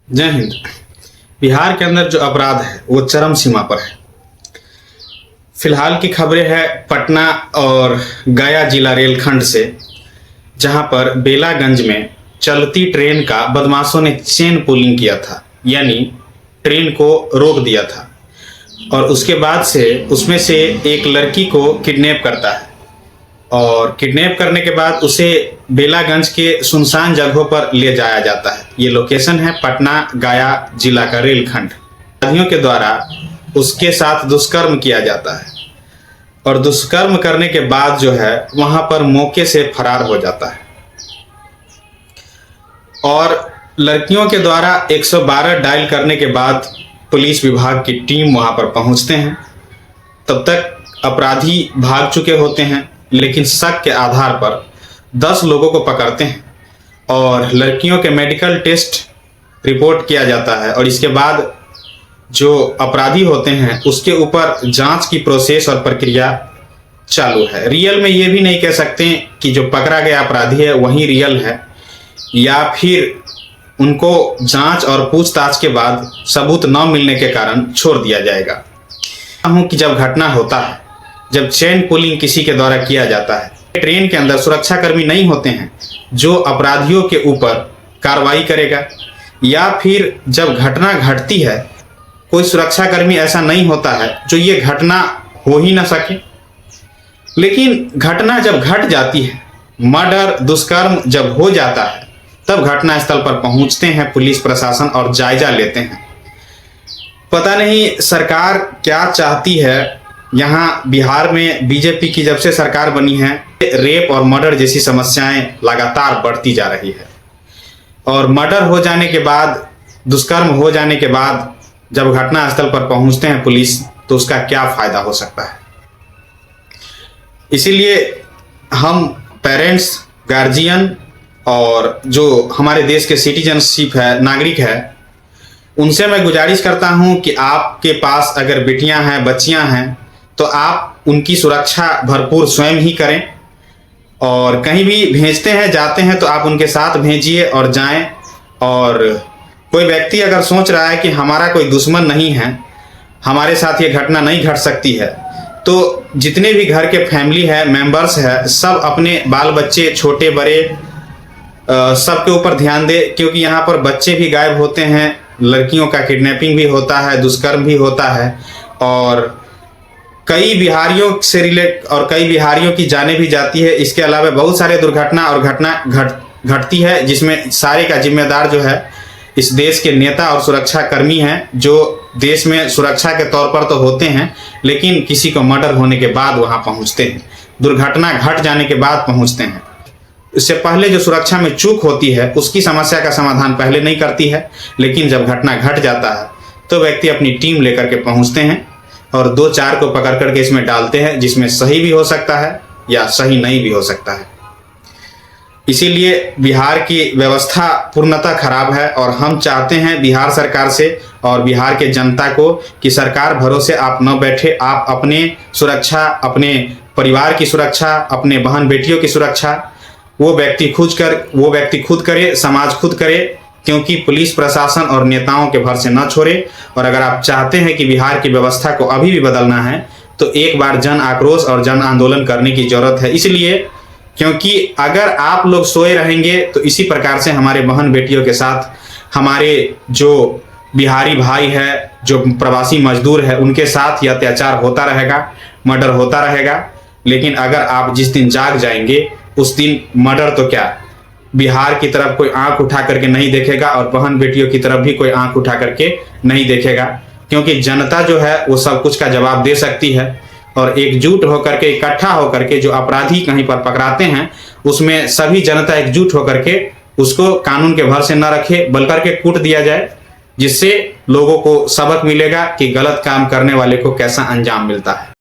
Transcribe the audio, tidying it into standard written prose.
जय हिंद। बिहार के अंदर जो अपराध है वो चरम सीमा पर है। फिलहाल की खबरें हैं पटना और गया जिला रेलखंड से, जहां पर बेलागंज में चलती ट्रेन का बदमाशों ने चेन पुलिंग किया था, यानी ट्रेन को रोक दिया था और उसके बाद से उसमें से एक लड़की को किडनैप करता है और किडनैप करने के बाद उसे बेलागंज के सुनसान जगहों पर ले जाया जाता है। ये लोकेशन है पटना गया जिला का रेलखंड। अपराधियों के द्वारा उसके साथ दुष्कर्म किया जाता है और दुष्कर्म करने के बाद जो है वहां पर मौके से फरार हो जाता है और लड़कियों के द्वारा 112 डायल करने के बाद पुलिस विभाग की टीम वहां पर पहुंचते हैं। तब तक अपराधी भाग चुके होते हैं, लेकिन शक के आधार पर 10 लोगों को पकड़ते हैं और लड़कियों के मेडिकल टेस्ट रिपोर्ट किया जाता है और इसके बाद जो अपराधी होते हैं उसके ऊपर जांच की प्रोसेस और प्रक्रिया चालू है। रियल में ये भी नहीं कह सकते कि जो पकड़ा गया अपराधी है वही रियल है या फिर उनको जांच और पूछताछ के बाद सबूत न मिलने के कारण छोड़ दिया जाएगा। कि जब घटना होता है, जब चेन पुलिंग किसी के द्वारा किया जाता है, ट्रेन के अंदर सुरक्षाकर्मी नहीं होते हैं जो अपराधियों के ऊपर कार्रवाई करेगा, या फिर जब घटना घटती है कोई सुरक्षाकर्मी ऐसा नहीं होता है जो ये घटना हो ही ना सके। लेकिन घटना जब घट जाती है, मर्डर दुष्कर्म जब हो जाता है, तब घटना स्थल पर पहुंचते हैं पुलिस प्रशासन और जायजा लेते हैं। पता नहीं सरकार क्या चाहती है। यहाँ बिहार में बीजेपी की जब से सरकार बनी है, रेप और मर्डर जैसी समस्याएं लगातार बढ़ती जा रही है और मर्डर हो जाने के बाद, दुष्कर्म हो जाने के बाद जब घटना स्थल पर पहुंचते हैं पुलिस, तो उसका क्या फायदा हो सकता है। इसीलिए हम पेरेंट्स, गार्जियन और जो हमारे देश के सिटीजनशिप है, नागरिक है, उनसे मैं गुजारिश करता हूं कि आपके पास अगर बेटियां हैं, बच्चियां हैं, तो आप उनकी सुरक्षा भरपूर स्वयं ही करें और कहीं भी भेजते हैं, जाते हैं तो आप उनके साथ भेजिए और जाएं। और कोई व्यक्ति अगर सोच रहा है कि हमारा कोई दुश्मन नहीं है, हमारे साथ ये घटना नहीं घट सकती है, तो जितने भी घर के फैमिली है, मेंबर्स है, सब अपने बाल बच्चे छोटे बड़े सबके ऊपर ध्यान दे, क्योंकि यहाँ पर बच्चे भी गायब होते हैं, लड़कियों का किडनैपिंग भी होता है, दुष्कर्म भी होता है और कई बिहारियों से रिलेट और कई बिहारियों की जानें भी जाती है। इसके अलावा बहुत सारे दुर्घटना और घटना घटती है, जिसमें सारे का जिम्मेदार जो है इस देश के नेता और सुरक्षा कर्मी हैं, जो देश में सुरक्षा के तौर पर तो होते हैं, लेकिन किसी को मर्डर होने के बाद वहां पहुंचते हैं, दुर्घटना घट जाने के बाद पहुंचते हैं। इससे पहले जो सुरक्षा में चूक होती है उसकी समस्या का समाधान पहले नहीं करती है, लेकिन जब घटना घट जाता है तो व्यक्ति अपनी टीम लेकर के पहुंचते हैं और 2-4 को पकड़ करके इसमें डालते हैं, जिसमें सही भी हो सकता है या सही नहीं भी हो सकता है। इसीलिए बिहार की व्यवस्था पूर्णतः खराब है और हम चाहते हैं बिहार सरकार से और बिहार के जनता को कि सरकार भरोसे आप न बैठे, आप अपने सुरक्षा, अपने परिवार की सुरक्षा, अपने बहन बेटियों की सुरक्षा वो व्यक्ति खुद करे, समाज खुद करे, क्योंकि पुलिस प्रशासन और नेताओं के भर से न छोड़े। और अगर आप चाहते हैं कि बिहार की व्यवस्था को अभी भी बदलना है तो एक बार जन आक्रोश और जन आंदोलन करने की जरूरत है। इसलिए क्योंकि अगर आप लोग सोए रहेंगे तो इसी प्रकार से हमारे बहन बेटियों के साथ, हमारे जो बिहारी भाई है, जो प्रवासी मजदूर है, उनके साथ ये अत्याचार होता रहेगा, मर्डर होता रहेगा। लेकिन अगर आप जिस दिन जाग जाएंगे उस दिन मर्डर तो क्या, बिहार की तरफ कोई आंख उठा करके नहीं देखेगा और बहन बेटियों की तरफ भी कोई आंख उठा करके नहीं देखेगा, क्योंकि जनता जो है वो सब कुछ का जवाब दे सकती है और एकजुट होकर के, इकट्ठा होकर के जो अपराधी कहीं पर पकड़ाते हैं उसमें सभी जनता एकजुट होकर के उसको कानून के भर से न रखे, बल्कि के कूट दिया जाए, जिससे लोगों को सबक मिलेगा कि गलत काम करने वाले को कैसा अंजाम मिलता है।